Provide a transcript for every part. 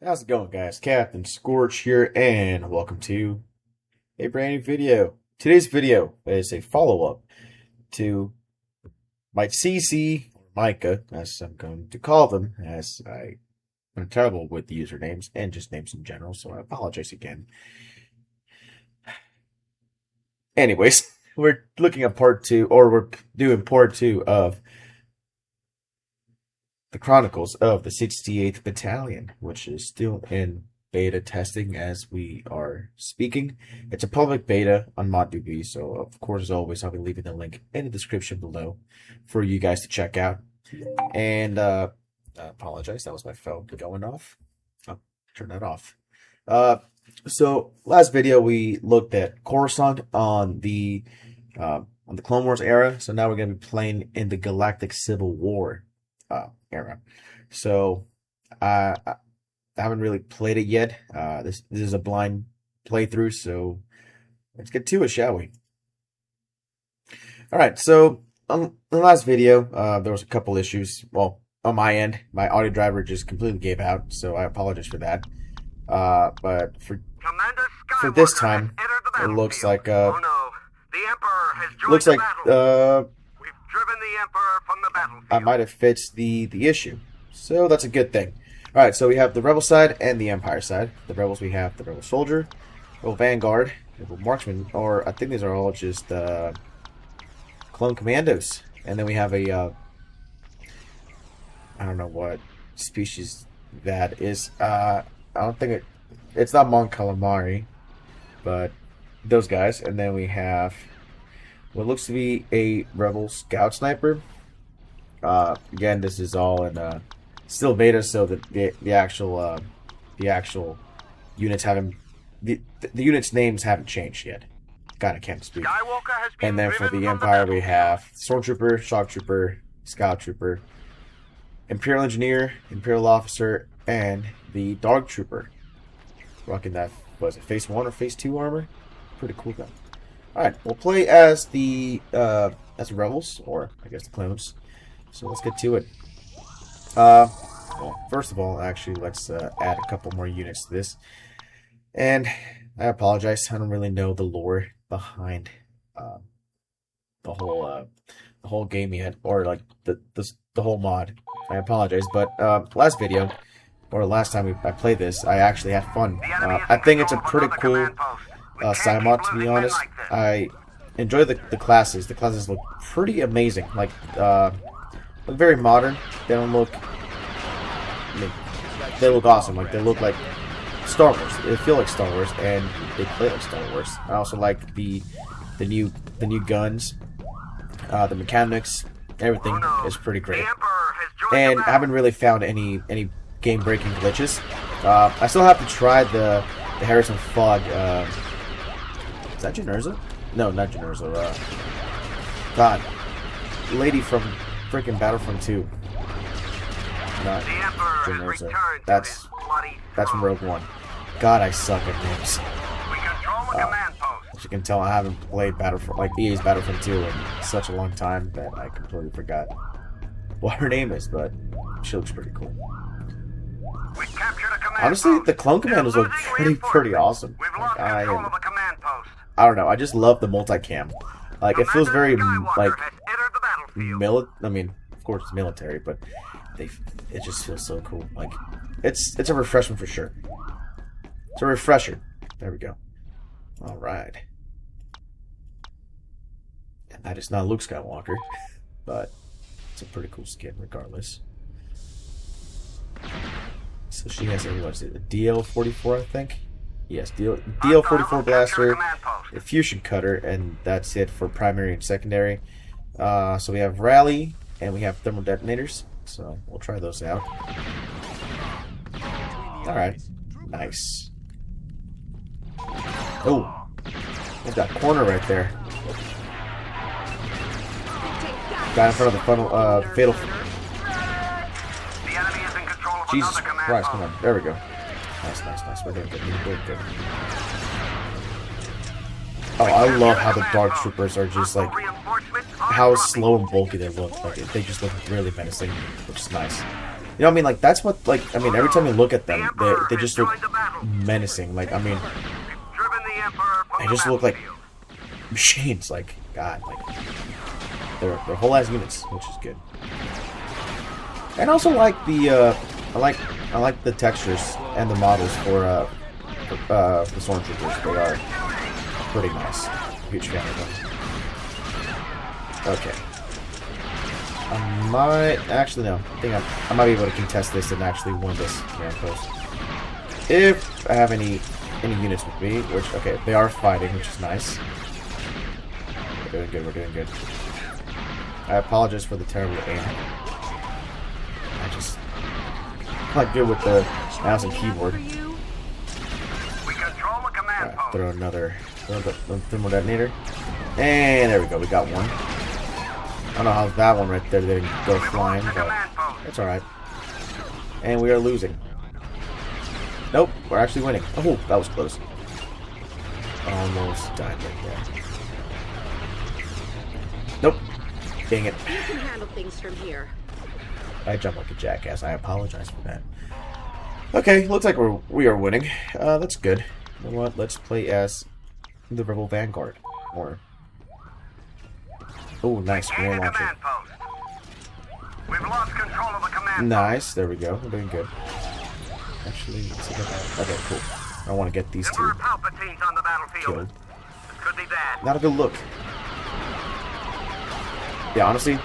How's it going, guys? Captain Scorch here, and welcome to a brand new video. Today's video is a follow-up to MyXaCeCe, or Micah, as I'm going to call them, as I'm terrible with the usernames and just names in general, so I apologize again. Anyways, we're looking at part 2, or we're doing part 2 of the Chronicles of the 68th Battalion, which is still in beta testing as we are speaking. It's a public beta on ModDB, so of course, as always, I'll be leaving the link in the description below for you guys to check out. And I apologize, that was my phone going off. I'll turn that off. So last video we looked at Coruscant on the Clone Wars era. So now we're going to be playing in the Galactic Civil War era. So I haven't really played it yet. This is a blind playthrough, so let's get to it, shall we? Alright, so on the last video, there was a couple issues. Well, on my end, my audio driver just completely gave out, so I apologize for that. But for this time, it looks like oh no, the Emperor has joined looks like We've driven the Emperor from the battlefield. I might have fixed the issue. So that's a good thing. Alright, so we have the Rebel side and the Empire side. The Rebels, we have the Rebel Soldier, Rebel Vanguard, Rebel Marksman, or I think these are all just Clone Commandos. And then we have a, I don't know what species that is. I don't think it's not Mon Calamari, but those guys. And then we have what looks to be a Rebel Scout Sniper. Again, this is all in still beta, so the actual units haven't the units names haven't changed yet. Kinda can't speak. And then for the Empire, we have Stormtrooper, Shock Trooper, Scout Trooper, Imperial Engineer, Imperial Officer, and the Dark Trooper. Rocking that, was it Phase 1 or Phase 2 armor? Pretty cool though. Alright, we'll play as the Rebels, or I guess the Clones. So let's get to it. Well, first of all, actually, let's add a couple more units to this. And I apologize, I don't really know the lore behind the whole game yet, or like the whole mod. I apologize, but last video, or last time I played this, I actually had fun. I think it's a pretty cool side mod, to be honest. I enjoy the classes. The classes look pretty amazing. Like, look very modern. They don't look. I mean, they look awesome. Like, they look like Star Wars. They feel like Star Wars, and they play like Star Wars. I also like the new guns, the mechanics. Everything is pretty great. And I haven't really found any game-breaking glitches. I still have to try the Harrison Fogg. Is that Generza? No, not Generza. God, lady from freaking Battlefront 2. Not Generza. That's from Rogue One. God, I suck at names. As you can tell, I haven't played Battlefront, like EA's Battlefront 2 in such a long time that I completely forgot what her name is, but she looks pretty cool. Honestly, the Clone Commandos look pretty awesome. Like, I don't know, I just love the multicam. Like, it feels very like I mean, of course it's military, but it just feels so cool. Like, it's a refreshment for sure. It's a refresher. There we go. All right. And that is not Luke Skywalker, but it's a pretty cool skin regardless. So she has a, what is it, a DL-44, I think? Yes, DL-44 blaster, a fusion cutter, and that's it for primary and secondary. So we have rally, and we have thermal detonators. So we'll try those out. Alright, nice. Oh, there's that corner right there. Got in front of the funnel, fatal. Jesus Christ, come on. There we go. Nice. We're doing good. Oh, I love how the Dark Troopers are just like, how slow and bulky they look. Like, they just look really menacing, which is nice. You know what I mean? Like, that's what, like, I mean, every time you look at them, they just look menacing. Like, I mean, they just look like machines. Like, God, like, they're whole ass units, which is good. And also like the, I like the textures and the models for the stormtroopers. They are pretty nice. Huge fan of them. Okay. I might actually no. I think I might be able to contest this and actually win this command post if I have any units with me. Which okay, they are fighting, which is nice. We're doing good. We're doing good. I apologize for the terrible aim. I'm not good with the mouse and keyboard. Throw another thermal detonator, and there we go. We got one. I don't know how that one right there didn't go flying, but it's alright. And we are losing. Nope, we're actually winning. Oh, that was close. Almost died right there. Nope. Dang it. You can handle things from here. I jumped like a jackass. I apologize for that. Okay, looks like we are winning. That's good. You know what? Let's play as the Rebel Vanguard. Or oh, nice war launcher. We've lost control of the command. Nice. There we go. We're doing good. Actually, let's see that. Okay, cool. I want to get these two Palpatine's on the battlefield. killed. This could be bad. Not a good look. Yeah, honestly,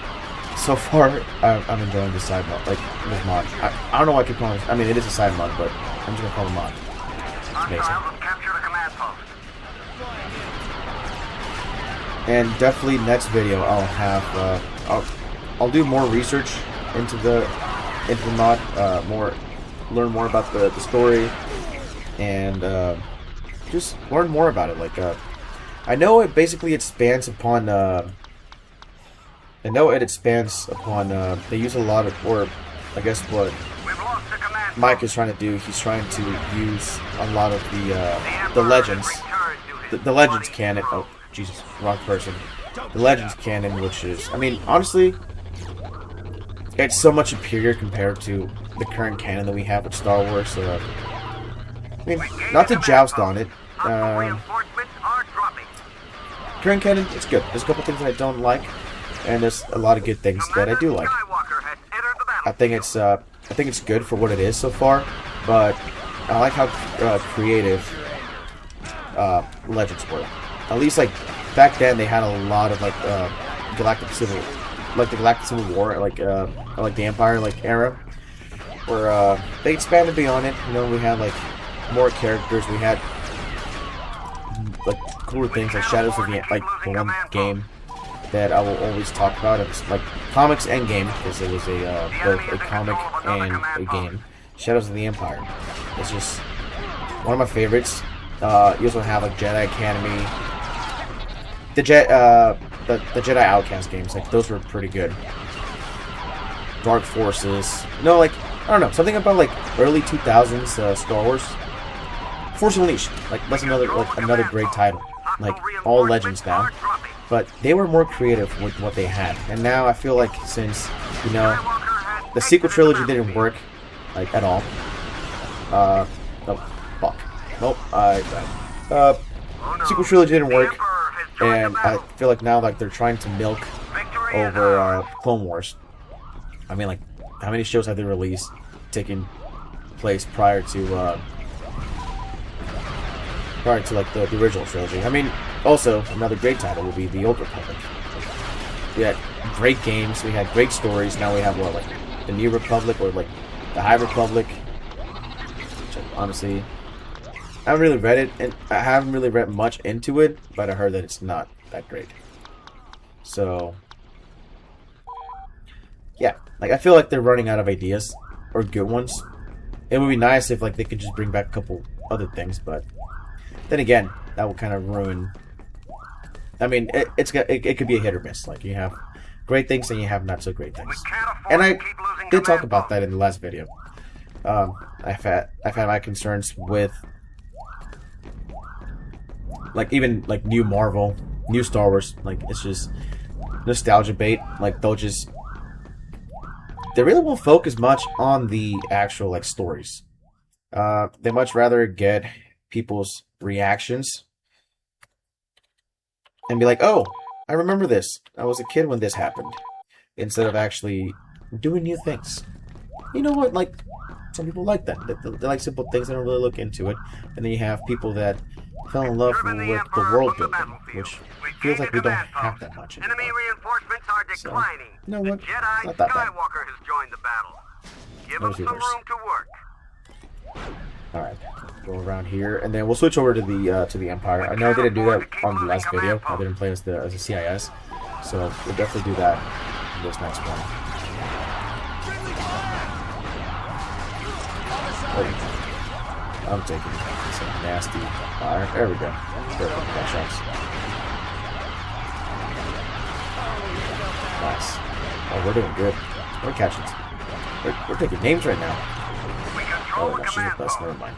so far I'm enjoying this side mod, like this mod. I don't know why I keep calling it. I mean, it is a side mod, but I'm just gonna call it mod. It's amazing. Capture the command post. And definitely next video I'll have I'll do more research into the mod, learn more about the story, and just learn more about it. Like I know it basically expands upon they use a lot of, or I guess what Mike is trying to do, he's trying to use a lot of the legends, the legends canon. Oh, Jesus, wrong person. The legends canon, which is, I mean, honestly, it's so much superior compared to the current canon that we have with Star Wars. I mean, not to joust on it. Current canon, it's good. There's a couple things that I don't like, and there's a lot of good things that I do like. I think it's good for what it is so far, but I like how creative Legends were. At least like back then, they had a lot of like the Galactic Civil War, like the Empire era, where they expanded beyond it. You know, we had like more characters. We had like cooler things like Shadows of the one game that I will always talk about. It's like comics and game, because it was both a comic and a game. Shadows of the Empire. It's just one of my favorites. You also have like Jedi Academy, the Jedi Outcast games. Like those were pretty good. Dark Forces. No, like I don't know, something about like early 2000s Star Wars. Force Unleashed. Like that's another great title. Like all legends now. But they were more creative with what they had. And now I feel like since, you know, the sequel trilogy didn't work, like, at all. Oh, fuck. Nope, I died. Sequel trilogy didn't work, and I feel like now, like, they're trying to milk over, Clone Wars. I mean, like, how many shows have they released taking place prior to like, the original trilogy? I mean, also, another great title would be The Old Republic. We had great games, we had great stories, now we have, what, like, the New Republic, or, like, the High Republic. Which, honestly, I haven't really read it, and I haven't really read much into it, but I heard that it's not that great. So, yeah, like, I feel like they're running out of ideas, or good ones. It would be nice if, like, they could just bring back a couple other things, but then again, that will kind of ruin. I mean, it could be a hit or miss. Like, you have great things and you have not so great things. And I did talk about that in the last video. I've had my concerns with, like, even like new Marvel, new Star Wars. Like, it's just nostalgia bait. Like, they'll just they really won't focus much on the actual like stories. They much rather get people's reactions and be like, "Oh, I remember this. I was a kid when this happened," instead of actually doing new things. You know what? Like, some people like that. They like simple things. They don't really look into it. And then you have people that fell in love with the world building, which feels like we don't have that much anymore. Enemy reinforcements are declining. You know what? Jedi Not that bad. Skywalker has joined the battle. Give That him was some yours. room to work. Alright, go around here, and then we'll switch over to the Empire. I know I didn't do that on the last video. I didn't play as a CIS, so we'll definitely do that in this next one. Oh, I'm taking some nasty fire. There we go. Perfect gunshots. Nice. Oh, we're doing good. We're catching. We're taking names right now. Oh, no, she's with us. Never mind.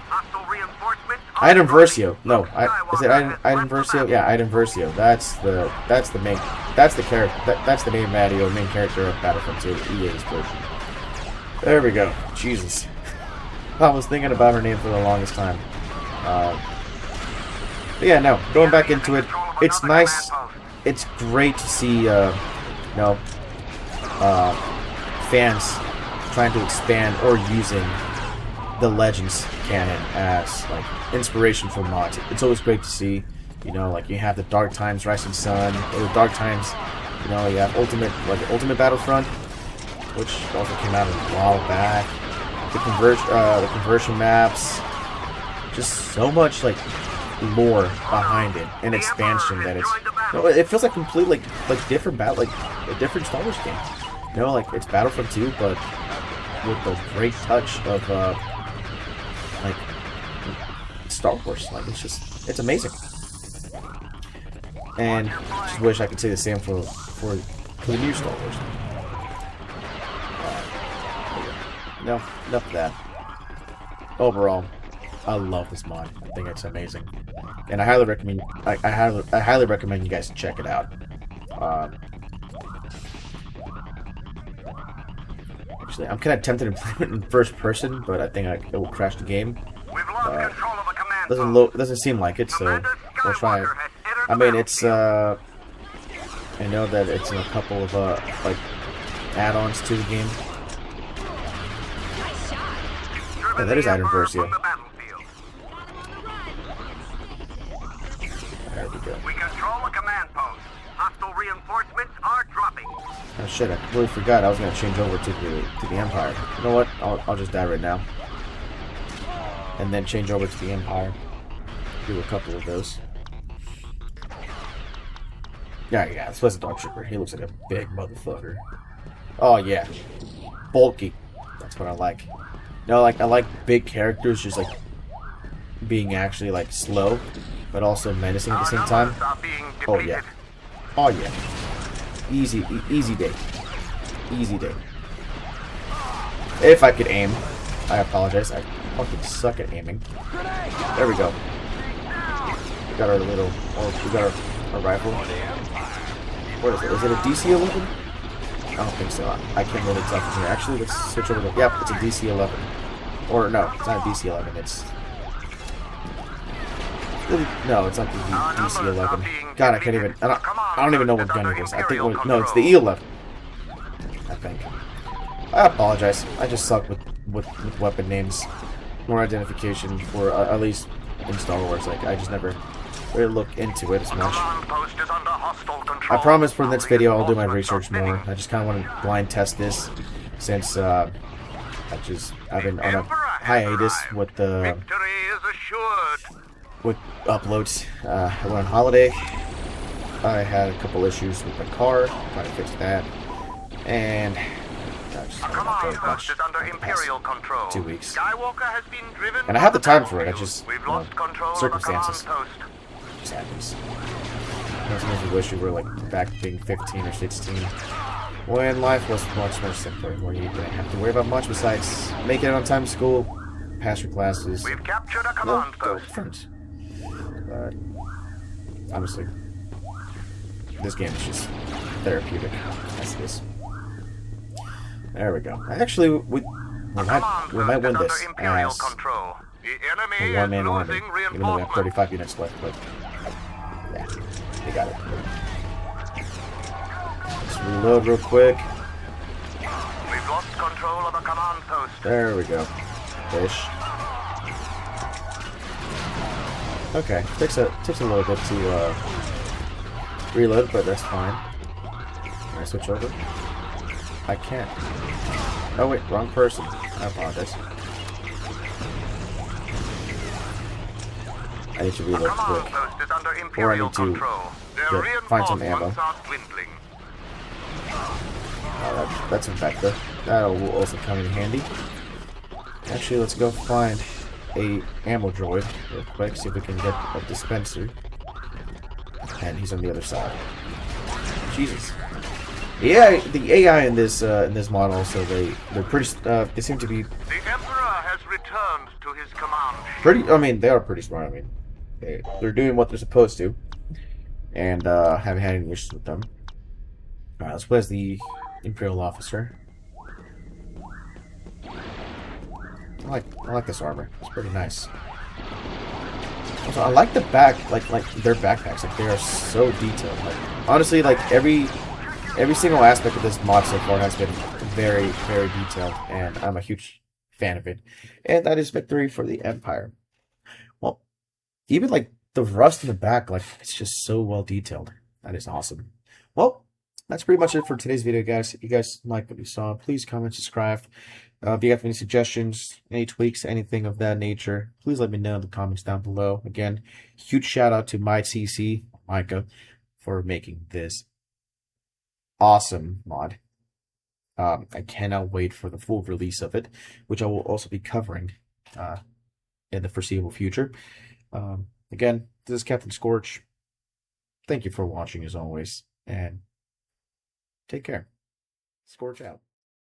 Item Versio. No, is it Item Versio? Yeah, Item Versio. That's the character. That's the main character of Battlefront 2, EA's version. There we go. Jesus. I was thinking about her name for the longest time. But yeah, no. Going back into it, it's nice. It's great to see, fans trying to expand or using the Legends canon as like inspiration for mods. It's always great to see. You know, like you have the Dark Times Rising Sun, or the Dark Times. You know, you have Ultimate Battlefront, which also came out a while back. The conversion maps, just so much like lore behind it and expansion that it's. You know, it feels like completely like different like a different Star Wars game. You know, like it's Battlefront 2, but with the great touch of like Star Wars. Like it's amazing. And just wish I could say the same for the new Star Wars. No, enough of that. Overall, I love this mod. I think it's amazing, and I highly recommend. I highly recommend you guys check it out. Actually, I'm kind of tempted to play it in first person, but I think it will crash the game. Doesn't seem like it, so we'll try it. I mean, it's I know that it's in a couple of like add-ons to the game. Yeah, that is Item Versio. There we go. We control a command post. Hostile reinforcements are dropping. Oh shit! I completely forgot I was gonna change over to the Empire. You know what? I'll just die right now, and then change over to the Empire. Do a couple of those. Yeah. This was a Dark Trooper. He looks like a big motherfucker. Oh yeah, bulky. That's what I like. No, like I like big characters just like being actually like slow, but also menacing at the same time. Oh yeah. Oh yeah. Easy day. Easy day. If I could aim. I apologize. I fucking suck at aiming. There we go. We got our little. Oh, we got our rifle. What is it? Is it a DC-11? I don't think so. I can't really tell from here. Actually, let's switch over to. Yep, it's a DC-11. Or no, it's not a DC-11. It's. No, it's not the DC-11. God, I can't even. I don't even know what gun it is. I think. No, it's the E-11. I think. I apologize. I just suck with weapon names or identification for at least in Star Wars. Like I just never really look into it as much. I promise for the next video I'll do my research more. I just kind of want to blind test this since I've been on a hiatus with the uploads. I went on holiday. I had a couple issues with my car, trying to fix that, and Post is under Imperial control. 2 weeks. Skywalker has been driven, and I have the time for it. I just We've lost control circumstances. of the command post. Just happens. Sometimes we wish we were like back being 15 or 16, when life was much more simpler, where you didn't have to worry about much besides making it on time to school, pass your classes, We've captured a command go post. friends. But honestly, this game is just therapeutic as it is. There we go. Actually, we might win this Imperial as control. The enemy a is one-man army, losing even though we have reinforcements. 35 units left. But yeah, we got it. Let's reload real quick. We've lost control of the command post. There we go. Fish. Okay, takes a little bit to reload, but that's fine. Can I switch over? I can't. Oh wait, wrong person. I apologize. I need to The reload command quick. post is under Or I Imperial need to control. Their find some ammo. reinforcements are dwindling. That's a vector. That will also come in handy. Actually, let's go find a ammo droid real quick. See if we can get a dispenser. And he's on the other side. Jesus. Yeah, the AI in this model, so they're pretty. They seem to be The Emperor has returned to his command. pretty. I mean, they are pretty smart. I mean, they're doing what they're supposed to, and haven't had any issues with them. All right, let's play as the Imperial officer. I like this armor. It's pretty nice. Also, I like the back, like their backpacks. Like they are so detailed. Like honestly, like every single aspect of this mod so far has been very, very detailed, and I'm a huge fan of it. And that is victory for the Empire. Well, even like the rust in the back, like it's just so well detailed. That is awesome. Well, that's pretty much it for today's video, guys. If you guys like what you saw, please comment, subscribe. If you have any suggestions, any tweaks, anything of that nature, please let me know in the comments down below. Again, huge shout out to MyXaCeCe, Micah, for making this awesome mod. I cannot wait for the full release of it, which I will also be covering in the foreseeable future. Again, this is Captain Scorch. Thank you for watching as always, and take care. Scorch out.